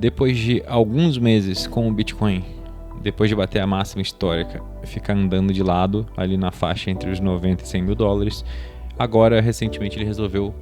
depois de alguns meses com o Bitcoin, depois de bater a máxima histórica, ficar andando de lado ali na faixa entre os 90 e 100 mil dólares, agora recentemente ele resolveu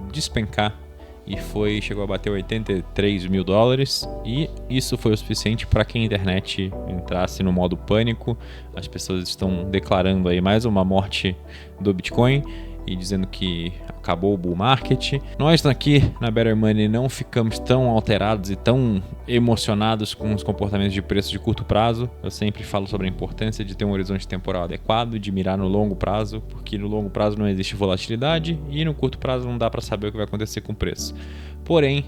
despencar e chegou a bater 83 mil dólares, e isso foi o suficiente para que a internet entrasse no modo pânico. As pessoas estão declarando aí mais uma morte do Bitcoin e dizendo que acabou o bull market. Nós aqui na Better Money não ficamos tão alterados e tão emocionados com os comportamentos de preço de curto prazo. Eu sempre falo sobre a importância de ter um horizonte temporal adequado, de mirar no longo prazo, porque no longo prazo não existe volatilidade e no curto prazo não dá para saber o que vai acontecer com o preço. Porém,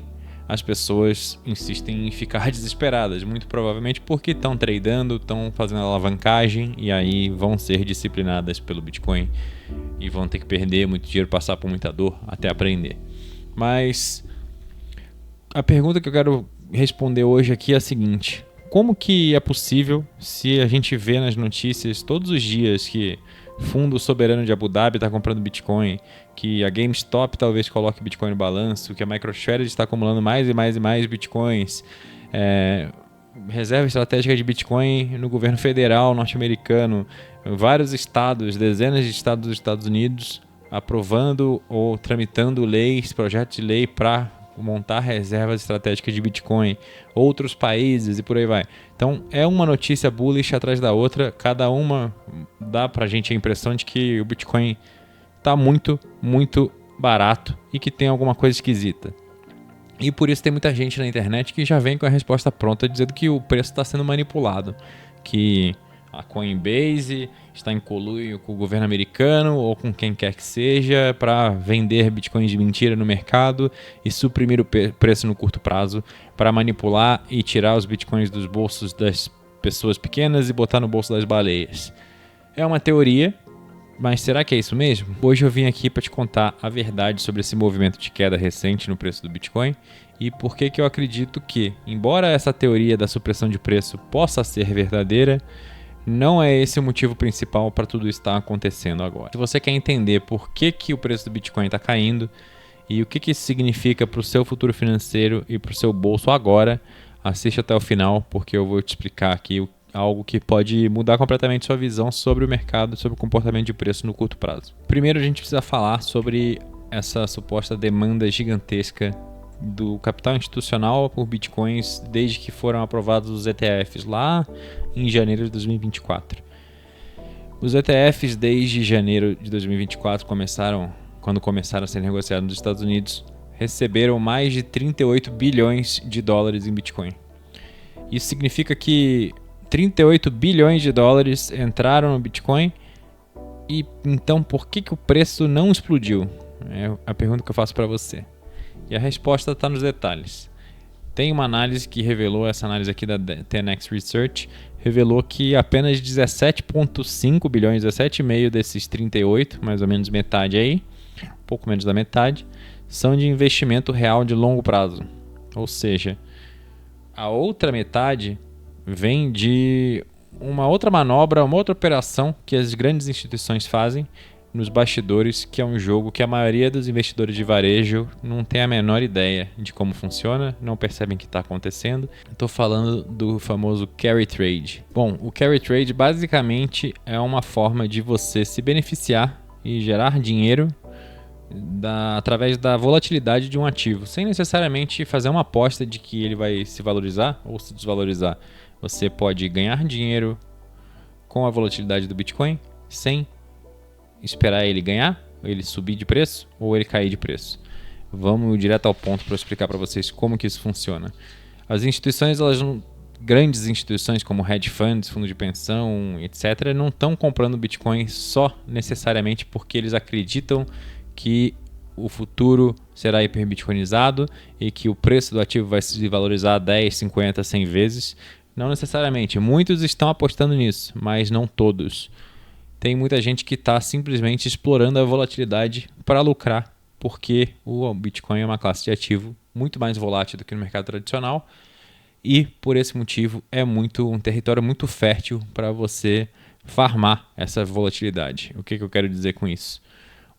as pessoas insistem em ficar desesperadas, muito provavelmente porque estão tradando, estão fazendo alavancagem e aí vão ser disciplinadas pelo Bitcoin e vão ter que perder muito dinheiro, passar por muita dor até aprender. Mas a pergunta que eu quero responder hoje aqui é a seguinte: como que é possível, se a gente vê nas notícias todos os dias que fundo soberano de Abu Dhabi está comprando Bitcoin, que a GameStop talvez coloque Bitcoin no balanço, que a MicroStrategy está acumulando mais e mais e mais Bitcoins, reserva estratégica de Bitcoin no governo federal norte-americano, vários estados, dezenas de estados dos Estados Unidos aprovando ou tramitando leis, projetos de lei para montar reservas estratégicas de Bitcoin, outros países e por aí vai. Então é uma notícia bullish atrás da outra, cada uma dá pra gente a impressão de que o Bitcoin tá muito, muito barato e que tem alguma coisa esquisita. E por isso tem muita gente na internet que já vem com a resposta pronta dizendo que o preço está sendo manipulado, que a Coinbase está em conluio com o governo americano ou com quem quer que seja para vender bitcoins de mentira no mercado e suprimir o preço no curto prazo para manipular e tirar os bitcoins dos bolsos das pessoas pequenas e botar no bolso das baleias. É uma teoria, mas será que é isso mesmo? Hoje eu vim aqui para te contar a verdade sobre esse movimento de queda recente no preço do Bitcoin e por que eu acredito que, embora essa teoria da supressão de preço possa ser verdadeira, não é esse o motivo principal para tudo isso estar acontecendo agora. Se você quer entender por que o preço do Bitcoin está caindo e o que isso significa para o seu futuro financeiro e para o seu bolso agora, assiste até o final, porque eu vou te explicar aqui algo que pode mudar completamente sua visão sobre o mercado, sobre o comportamento de preço no curto prazo. Primeiro a gente precisa falar sobre essa suposta demanda gigantesca do capital institucional por bitcoins desde que foram aprovados os ETFs lá em janeiro de 2024. Os ETFs desde janeiro de 2024 quando começaram a ser negociados nos Estados Unidos, receberam mais de 38 bilhões de dólares em Bitcoin. Isso significa que 38 bilhões de dólares entraram no Bitcoin e então por que o preço não explodiu? É a pergunta que eu faço para você. E a resposta está nos detalhes. Tem uma análise que revelou, essa análise aqui da 10x Research, revelou que apenas 17,5 bilhões, 17,5 desses 38, mais ou menos metade aí, um pouco menos da metade, são de investimento real de longo prazo. Ou seja, a outra metade vem de uma outra manobra, uma outra operação que as grandes instituições fazem nos bastidores, que é um jogo que a maioria dos investidores de varejo não tem a menor ideia de como funciona, não percebem que está acontecendo. Estou falando do famoso carry trade. Bom, o carry trade basicamente é uma forma de você se beneficiar e gerar dinheiro através da volatilidade de um ativo, sem necessariamente fazer uma aposta de que ele vai se valorizar ou se desvalorizar. Você pode ganhar dinheiro com a volatilidade do Bitcoin sem esperar ele ganhar, ele subir de preço ou ele cair de preço. Vamos direto ao ponto para eu explicar para vocês como que isso funciona. As instituições, grandes instituições como hedge funds, fundos de pensão, etc., não estão comprando Bitcoin só necessariamente porque eles acreditam que o futuro será hiperbitcoinizado e que o preço do ativo vai se valorizar 10, 50, 100 vezes. Não necessariamente. Muitos estão apostando nisso, mas não todos. Tem muita gente que está simplesmente explorando a volatilidade para lucrar, porque o Bitcoin é uma classe de ativo muito mais volátil do que no mercado tradicional e, por esse motivo, é um território muito fértil para você farmar essa volatilidade. O que eu quero dizer com isso?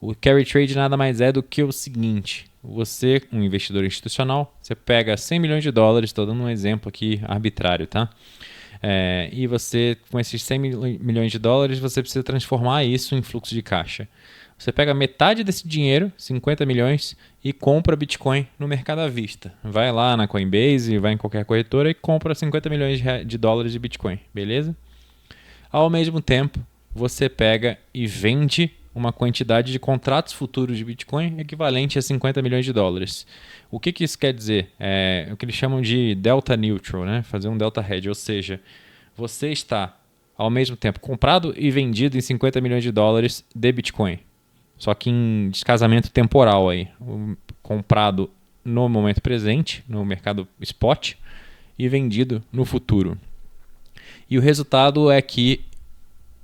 O carry trade nada mais é do que o seguinte: você, um investidor institucional, você pega 100 milhões de dólares, estou dando um exemplo aqui arbitrário, tá? E você, com esses 100 milhões de dólares, você precisa transformar isso em fluxo de caixa. Você pega metade desse dinheiro, 50 milhões, e compra Bitcoin no mercado à vista. Vai lá na Coinbase, vai em qualquer corretora e compra 50 milhões de dólares de Bitcoin, beleza? Ao mesmo tempo, você pega e vende uma quantidade de contratos futuros de Bitcoin equivalente a 50 milhões de dólares. O que isso quer dizer? É o que eles chamam de delta neutral, né? Fazer um delta hedge, ou seja, você está ao mesmo tempo comprado e vendido em 50 milhões de dólares de Bitcoin. Só que em descasamento temporal aí. Comprado no momento presente, no mercado spot, e vendido no futuro. E o resultado é que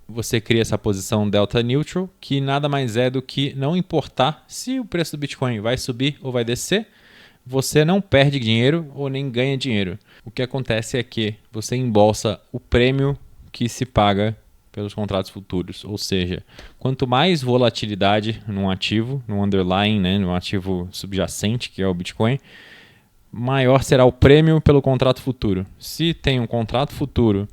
você cria essa posição delta neutral, que nada mais é do que não importar se o preço do Bitcoin vai subir ou vai descer, você não perde dinheiro ou nem ganha dinheiro. O que acontece é que você embolsa o prêmio que se paga pelos contratos futuros. Ou seja, quanto mais volatilidade num ativo, num underlying, né, num ativo subjacente, que é o Bitcoin, maior será o prêmio pelo contrato futuro. Se tem um contrato futuro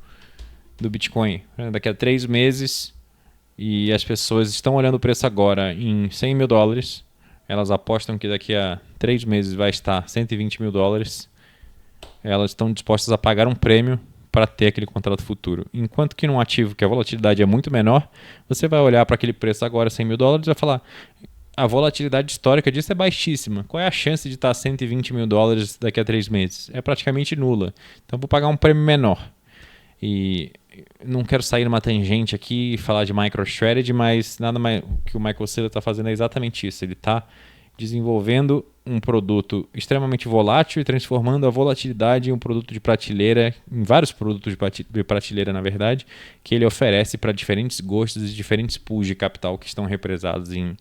do Bitcoin daqui a 3 meses e as pessoas estão olhando o preço agora em 100 mil dólares, elas apostam que daqui a 3 meses vai estar 120 mil dólares, elas estão dispostas a pagar um prêmio para ter aquele contrato futuro. Enquanto que num ativo que a volatilidade é muito menor, você vai olhar para aquele preço agora, 100 mil dólares, e vai falar: a volatilidade histórica disso é baixíssima. Qual é a chance de estar 120 mil dólares daqui a 3 meses? É praticamente nula. Então vou pagar um prêmio menor. E não quero sair numa tangente aqui e falar de MicroStrategy, mas nada mais o que o Michael Saylor está fazendo é exatamente isso. Ele está desenvolvendo um produto extremamente volátil e transformando a volatilidade em um produto de prateleira, em vários produtos de prateleira, na verdade, que ele oferece para diferentes gostos e diferentes pools de capital que estão represados em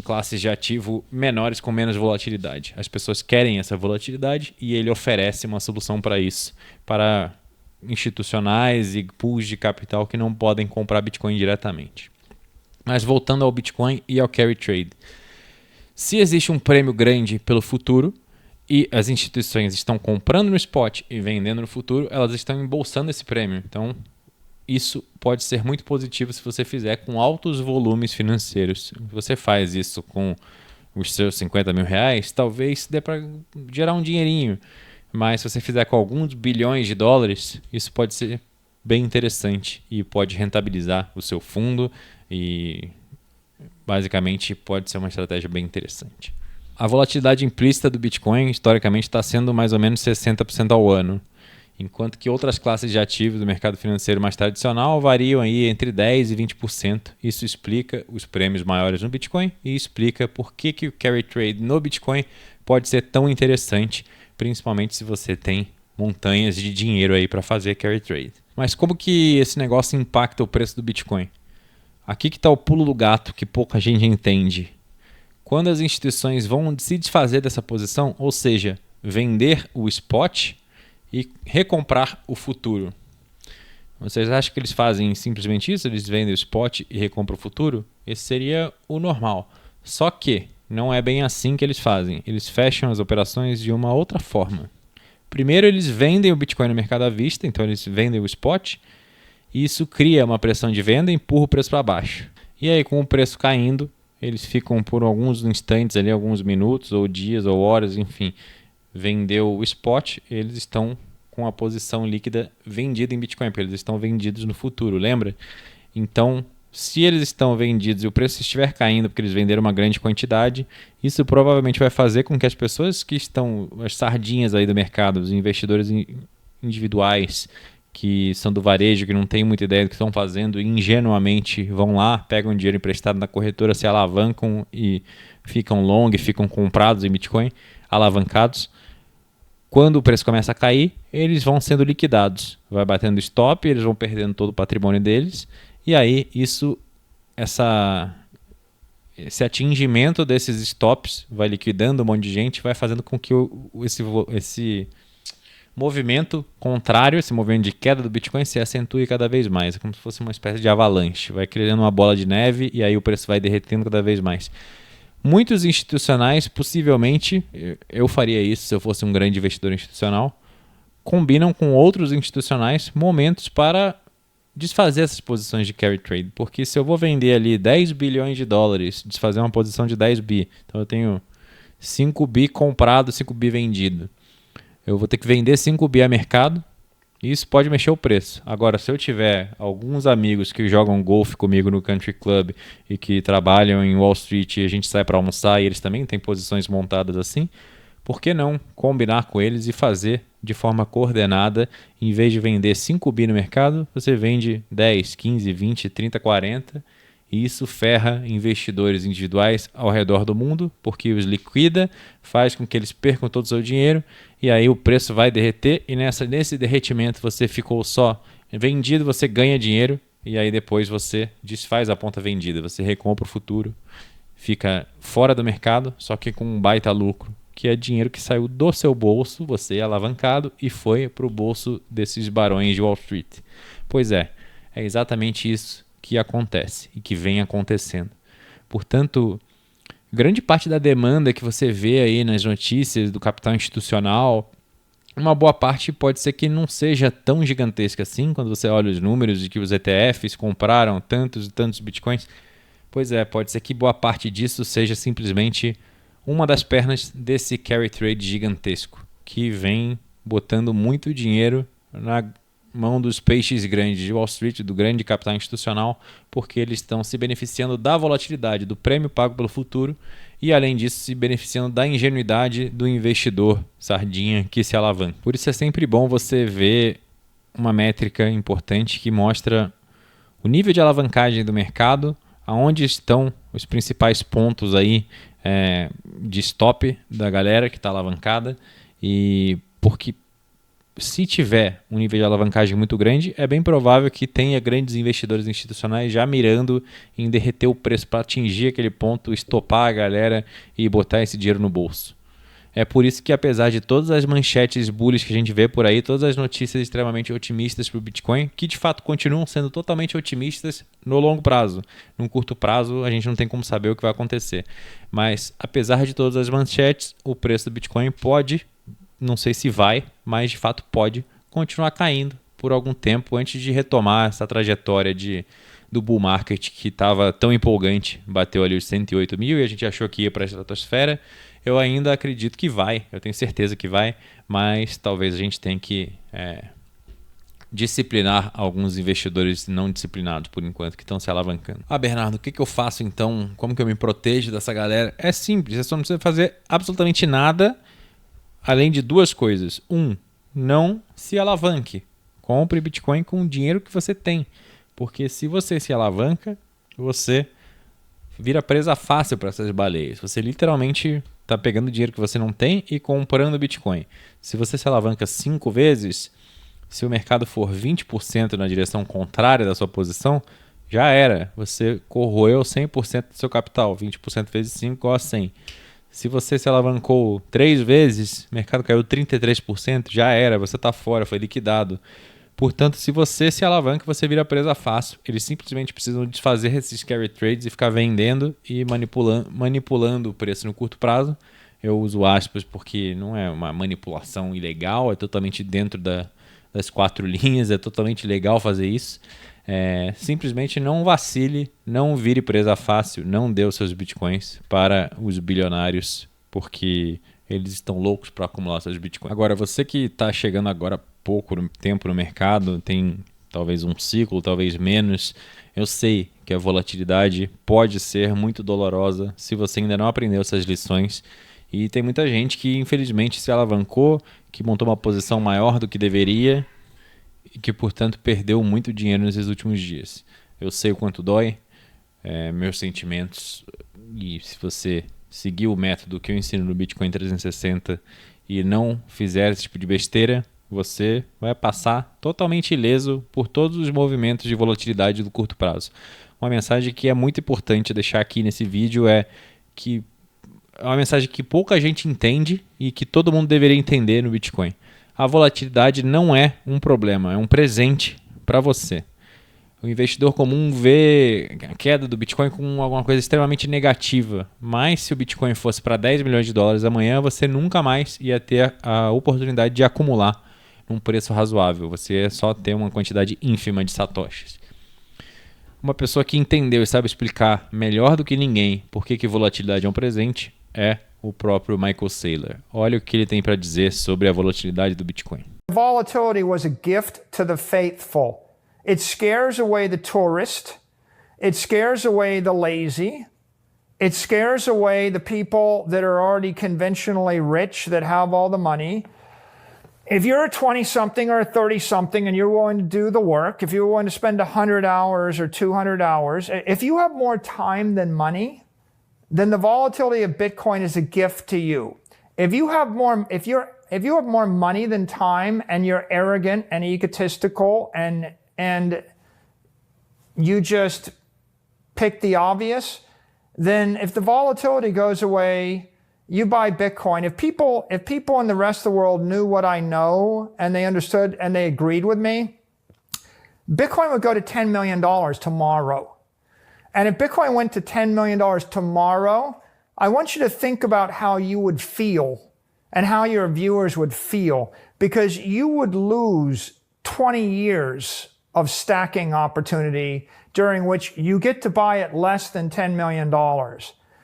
classes de ativo menores com menos volatilidade. As pessoas querem essa volatilidade e ele oferece uma solução para isso, para institucionais e pools de capital que não podem comprar Bitcoin diretamente. Mas voltando ao Bitcoin e ao carry trade. Se existe um prêmio grande pelo futuro e as instituições estão comprando no spot e vendendo no futuro, elas estão embolsando esse prêmio. Então, isso pode ser muito positivo se você fizer com altos volumes financeiros. Se você faz isso com os seus 50 mil reais, talvez dê para gerar um dinheirinho. Mas se você fizer com alguns bilhões de dólares, isso pode ser bem interessante e pode rentabilizar o seu fundo e basicamente pode ser uma estratégia bem interessante. A volatilidade implícita do Bitcoin historicamente está sendo mais ou menos 60% ao ano, enquanto que outras classes de ativos do mercado financeiro mais tradicional variam aí entre 10% e 20%. Isso explica os prêmios maiores no Bitcoin e explica por que o carry trade no Bitcoin pode ser tão interessante, principalmente se você tem montanhas de dinheiro aí para fazer carry trade. Mas como que esse negócio impacta o preço do Bitcoin? Aqui que está o pulo do gato que pouca gente entende. Quando as instituições vão se desfazer dessa posição, ou seja, vender o spot e recomprar o futuro. Vocês acham que eles fazem simplesmente isso? Eles vendem o spot e recompram o futuro? Esse seria o normal. Só que não é bem assim que eles fazem. Eles fecham as operações de uma outra forma. Primeiro, eles vendem o Bitcoin no mercado à vista, então eles vendem o spot, e isso cria uma pressão de venda e empurra o preço para baixo. E aí, com o preço caindo, eles ficam por alguns instantes, ali, alguns minutos, ou dias, ou horas, enfim, vendeu o spot, eles estão com a posição líquida vendida em Bitcoin, porque eles estão vendidos no futuro, lembra? Então, se eles estão vendidos e o preço estiver caindo porque eles venderam uma grande quantidade, isso provavelmente vai fazer com que as pessoas que estão, as sardinhas aí do mercado, os investidores individuais, que são do varejo, que não tem muita ideia do que estão fazendo, ingenuamente vão lá, pegam dinheiro emprestado na corretora, se alavancam e ficam long, ficam comprados em Bitcoin, alavancados. Quando o preço começa a cair, eles vão sendo liquidados. Vai batendo stop, eles vão perdendo todo o patrimônio deles. E aí, esse atingimento desses stops vai liquidando um monte de gente, vai fazendo com que movimento contrário, esse movimento de queda do Bitcoin se acentua cada vez mais. É como se fosse uma espécie de avalanche. Vai criando uma bola de neve e aí o preço vai derretendo cada vez mais. Muitos institucionais, possivelmente, eu faria isso se eu fosse um grande investidor institucional, combinam com outros institucionais momentos para desfazer essas posições de carry trade. Porque se eu vou vender ali 10 bilhões de dólares, desfazer uma posição de 10 bi, então eu tenho 5 bi comprado, 5 bi vendido. Eu vou ter que vender 5 bi a mercado e isso pode mexer o preço. Agora, se eu tiver alguns amigos que jogam golfe comigo no Country Club e que trabalham em Wall Street e a gente sai para almoçar e eles também têm posições montadas assim, por que não combinar com eles e fazer de forma coordenada? Em vez de vender 5 bi no mercado, você vende 10, 15, 20, 30, 40 e isso ferra investidores individuais ao redor do mundo, porque os liquida, faz com que eles percam todo o seu dinheiro e aí o preço vai derreter e nesse derretimento você ficou só vendido, você ganha dinheiro e aí depois você desfaz a ponta vendida, você recompra o futuro, fica fora do mercado, só que com um baita lucro, que é dinheiro que saiu do seu bolso, você é alavancado e foi para o bolso desses barões de Wall Street. Pois é exatamente isso que acontece e que vem acontecendo. Portanto, grande parte da demanda que você vê aí nas notícias do capital institucional, uma boa parte pode ser que não seja tão gigantesca assim, quando você olha os números de que os ETFs compraram tantos e tantos bitcoins. Pois é, pode ser que boa parte disso seja simplesmente uma das pernas desse carry trade gigantesco, que vem botando muito dinheiro na mão dos peixes grandes de Wall Street, do grande capital institucional, porque eles estão se beneficiando da volatilidade, do prêmio pago pelo futuro e, além disso, se beneficiando da ingenuidade do investidor sardinha que se alavanca. Por isso é sempre bom você ver uma métrica importante que mostra o nível de alavancagem do mercado, aonde estão os principais pontos aí de stop da galera que está alavancada, e porque se tiver um nível de alavancagem muito grande, é bem provável que tenha grandes investidores institucionais já mirando em derreter o preço para atingir aquele ponto, estopar a galera e botar esse dinheiro no bolso. É por isso que, apesar de todas as manchetes bullish que a gente vê por aí, todas as notícias extremamente otimistas para o Bitcoin, que de fato continuam sendo totalmente otimistas no longo prazo. No curto prazo, a gente não tem como saber o que vai acontecer. Mas, apesar de todas as manchetes, o preço do Bitcoin pode, não sei se vai, mas de fato pode continuar caindo por algum tempo antes de retomar essa trajetória do bull market que estava tão empolgante. Bateu ali os 108 mil e a gente achou que ia para a estratosfera. Eu ainda acredito que vai, eu tenho certeza que vai, mas talvez a gente tenha que disciplinar alguns investidores não disciplinados por enquanto, que estão se alavancando. Bernardo, o que eu faço então? Como que eu me protejo dessa galera? É simples, você só não precisa fazer absolutamente nada além de duas coisas. Não se alavanque. Compre Bitcoin com o dinheiro que você tem, porque se você se alavanca, você vira presa fácil para essas baleias. Você literalmente está pegando dinheiro que você não tem e comprando Bitcoin. Se você se alavanca 5 vezes, se o mercado for 20% na direção contrária da sua posição, já era. Você corroeu 100% do seu capital. 20% vezes 5 igual a 100. Se você se alavancou 3 vezes, o mercado caiu 33%, já era. Você está fora, foi liquidado. Portanto, se você se alavanca, você vira presa fácil. Eles simplesmente precisam desfazer esses carry trades e ficar vendendo e manipulando o preço no curto prazo. Eu uso aspas porque não é uma manipulação ilegal, é totalmente dentro das 4 linhas, é totalmente legal fazer isso. Simplesmente não vacile, não vire presa fácil, não dê os seus bitcoins para os bilionários, porque eles estão loucos para acumular seus bitcoins. Agora, você que está chegando agora pouco tempo no mercado, tem talvez um ciclo, talvez menos, eu sei que a volatilidade pode ser muito dolorosa se você ainda não aprendeu essas lições, e tem muita gente que infelizmente se alavancou, que montou uma posição maior do que deveria e que portanto perdeu muito dinheiro nesses últimos dias. Eu sei o quanto dói, meus sentimentos, e se você seguir o método que eu ensino no Bitcoin 360 e não fizer esse tipo de besteira, você vai passar totalmente ileso por todos os movimentos de volatilidade do curto prazo. Uma mensagem que é muito importante deixar aqui nesse vídeo é uma mensagem que pouca gente entende e que todo mundo deveria entender no Bitcoin. A volatilidade não é um problema, é um presente para você. O investidor comum vê a queda do Bitcoin como alguma coisa extremamente negativa, mas se o Bitcoin fosse para 10 milhões de dólares amanhã, você nunca mais ia ter a oportunidade de acumular num preço razoável. Você ia só ter uma quantidade ínfima de satoshis. Uma pessoa que entendeu e sabe explicar melhor do que ninguém por que volatilidade é um presente é o próprio Michael Saylor. Olha o que ele tem para dizer sobre a volatilidade do Bitcoin. Volatility was a gift to the faithful. It scares away the tourist. It scares away the lazy. It scares away the people that are already conventionally rich, that have all the money. If you're a 20-something or a 30-something and you're willing to do the work, if you're willing to spend 100 hours or 200 hours, if you have more time than money, then the volatility of Bitcoin is a gift to you. If you have more money than time and you're arrogant and egotistical and you just pick the obvious, then if the volatility goes away, you buy Bitcoin. If people in the rest of the world knew what I know and they understood and they agreed with me, Bitcoin would go to $10 million tomorrow. And if Bitcoin went to $10 million tomorrow, I want you to think about how you would feel and how your viewers would feel, because you would lose 20 years of stacking opportunity during which you get to buy at less than $10 million.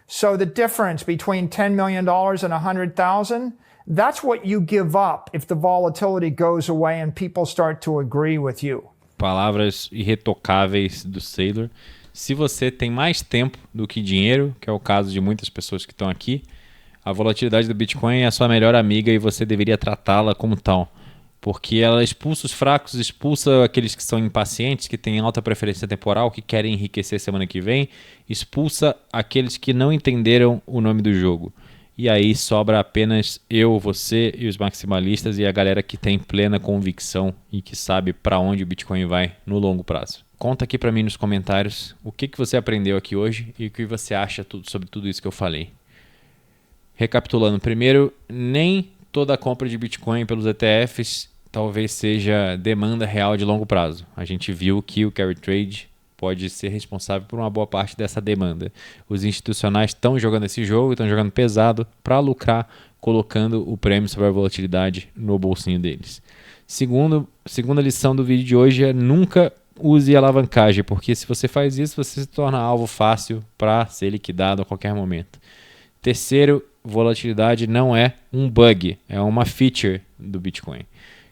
So the difference between $10 million and 100,000, that's what you give up if the volatility goes away and people start to agree with you. Palavras irretocáveis do Saylor. Se você tem mais tempo do que dinheiro, que é o caso de muitas pessoas que estão aqui, a volatilidade do Bitcoin é a sua melhor amiga e você deveria tratá-la como tal. Porque ela expulsa os fracos, expulsa aqueles que são impacientes, que têm alta preferência temporal, que querem enriquecer semana que vem, expulsa aqueles que não entenderam o nome do jogo. E aí sobra apenas eu, você e os maximalistas e a galera que tem plena convicção e que sabe para onde o Bitcoin vai no longo prazo. Conta aqui para mim nos comentários o que você aprendeu aqui hoje e o que você acha sobre tudo isso que eu falei. Recapitulando, primeiro, nem toda a compra de Bitcoin pelos ETFs talvez seja demanda real de longo prazo. A gente viu que o carry trade pode ser responsável por uma boa parte dessa demanda. Os institucionais estão jogando esse jogo, estão jogando pesado para lucrar, colocando o prêmio sobre a volatilidade no bolsinho deles. Segunda lição do vídeo de hoje é nunca use alavancagem, porque se você faz isso, você se torna alvo fácil para ser liquidado a qualquer momento. Terceiro, volatilidade não é um bug, é uma feature do Bitcoin.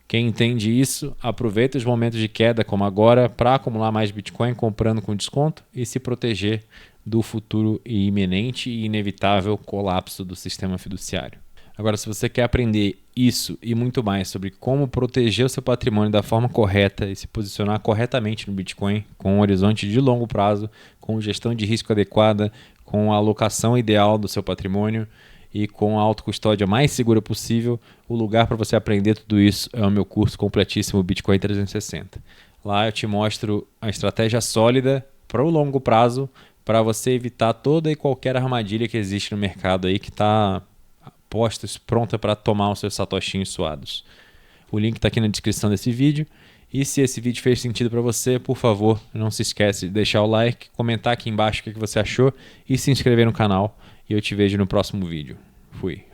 Quem entende isso, aproveita os momentos de queda como agora para acumular mais Bitcoin comprando com desconto e se proteger do futuro iminente e inevitável colapso do sistema fiduciário. Agora, se você quer aprender isso e muito mais sobre como proteger o seu patrimônio da forma correta e se posicionar corretamente no Bitcoin com um horizonte de longo prazo, com gestão de risco adequada, com a alocação ideal do seu patrimônio e com a autocustódia mais segura possível, o lugar para você aprender tudo isso é o meu curso completíssimo Bitcoin 360. Lá eu te mostro a estratégia sólida para o longo prazo para você evitar toda e qualquer armadilha que existe no mercado aí que está pronta para tomar os seus satoshinhos suados. O link está aqui na descrição desse vídeo. E se esse vídeo fez sentido para você, por favor, não se esquece de deixar o like, comentar aqui embaixo o que você achou e se inscrever no canal. E eu te vejo no próximo vídeo. Fui.